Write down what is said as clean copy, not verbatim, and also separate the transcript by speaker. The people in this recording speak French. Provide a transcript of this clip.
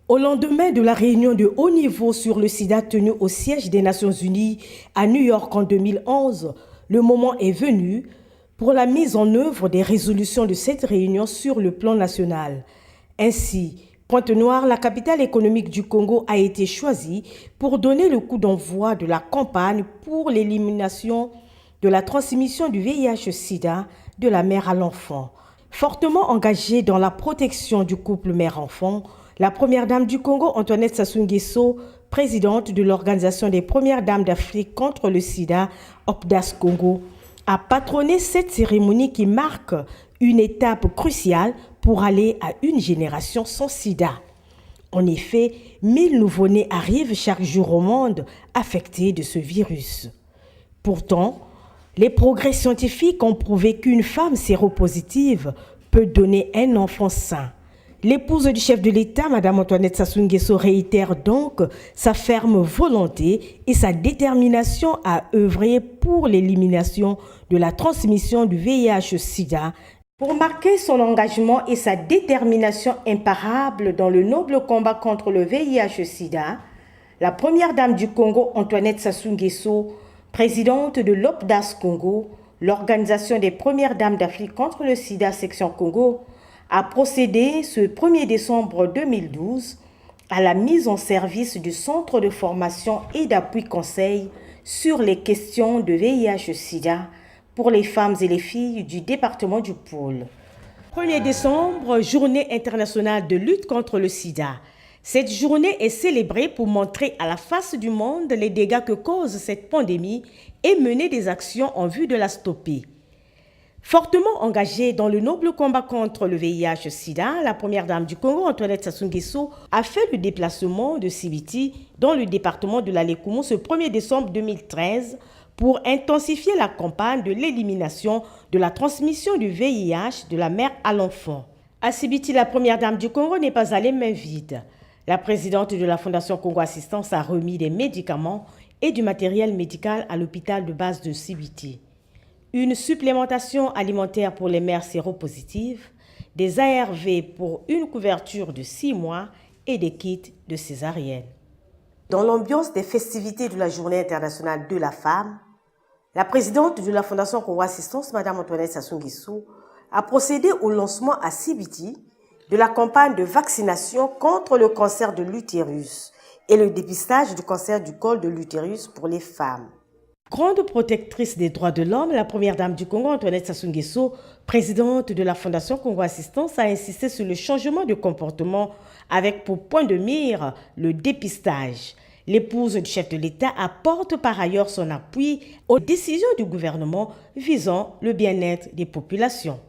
Speaker 1: Au lendemain de la réunion de haut niveau sur le sida tenue au siège des Nations Unies à New York en 2011, le moment est venu pour la mise en œuvre des résolutions de cette réunion sur le plan national. Ainsi, Pointe-Noire, la capitale économique du Congo, a été choisie pour donner le coup d'envoi de la campagne pour l'élimination de la transmission du VIH-Sida de la mère à l'enfant. Fortement engagée dans la protection du couple mère-enfant, la première dame du Congo, Antoinette Sassou Nguesso, présidente de l'Organisation des premières dames d'Afrique contre le sida, OPDAS Congo, a patronné cette cérémonie qui marque une étape cruciale pour aller à une génération sans sida. En effet, 1000 nouveau-nés arrivent chaque jour au monde affectés de ce virus. Pourtant, les progrès scientifiques ont prouvé qu'une femme séropositive peut donner un enfant sain. L'épouse du chef de l'État, Mme Antoinette Sassou Nguesso, réitère donc sa ferme volonté et sa détermination à œuvrer pour l'élimination de la transmission du VIH-Sida. Pour marquer son engagement et sa détermination imparable dans le noble combat contre le VIH-Sida, la première dame du Congo, Antoinette Sassou Nguesso, présidente de l'OPDAS Congo, l'Organisation des premières dames d'Afrique contre le sida section Congo, a procédé ce 1er décembre 2012 à la mise en service du Centre de formation et d'appui conseil sur les questions de VIH-Sida pour les femmes et les filles du département du Pôle. 1er décembre, journée internationale de lutte contre le sida. Cette journée est célébrée pour montrer à la face du monde les dégâts que cause cette pandémie et mener des actions en vue de la stopper. Fortement engagée dans le noble combat contre le VIH-Sida, la première dame du Congo, Antoinette Sassou Nguesso, a fait le déplacement de Sibiti dans le département de l'Alékoumou ce 1er décembre 2013 pour intensifier la campagne de l'élimination de la transmission du VIH de la mère à l'enfant. À Sibiti, la première dame du Congo n'est pas allée main vide. La présidente de la Fondation Congo Assistance a remis des médicaments et du matériel médical à l'hôpital de base de Sibiti. Une supplémentation alimentaire pour les mères séropositives, des ARV pour une couverture de 6 mois et des kits de césarienne. Dans l'ambiance des festivités de la Journée internationale de la femme, la présidente de la Fondation Congo Assistance, Mme Antoinette Sassou Nguesso, a procédé au lancement à Sibiti de la campagne de vaccination contre le cancer de l'utérus et le dépistage du cancer du col de l'utérus pour les femmes. Grande protectrice des droits de l'homme, la première dame du Congo, Antoinette Sassou Nguesso, présidente de la Fondation Congo Assistance, a insisté sur le changement de comportement avec pour point de mire le dépistage. L'épouse du chef de l'État apporte par ailleurs son appui aux décisions du gouvernement visant le bien-être des populations.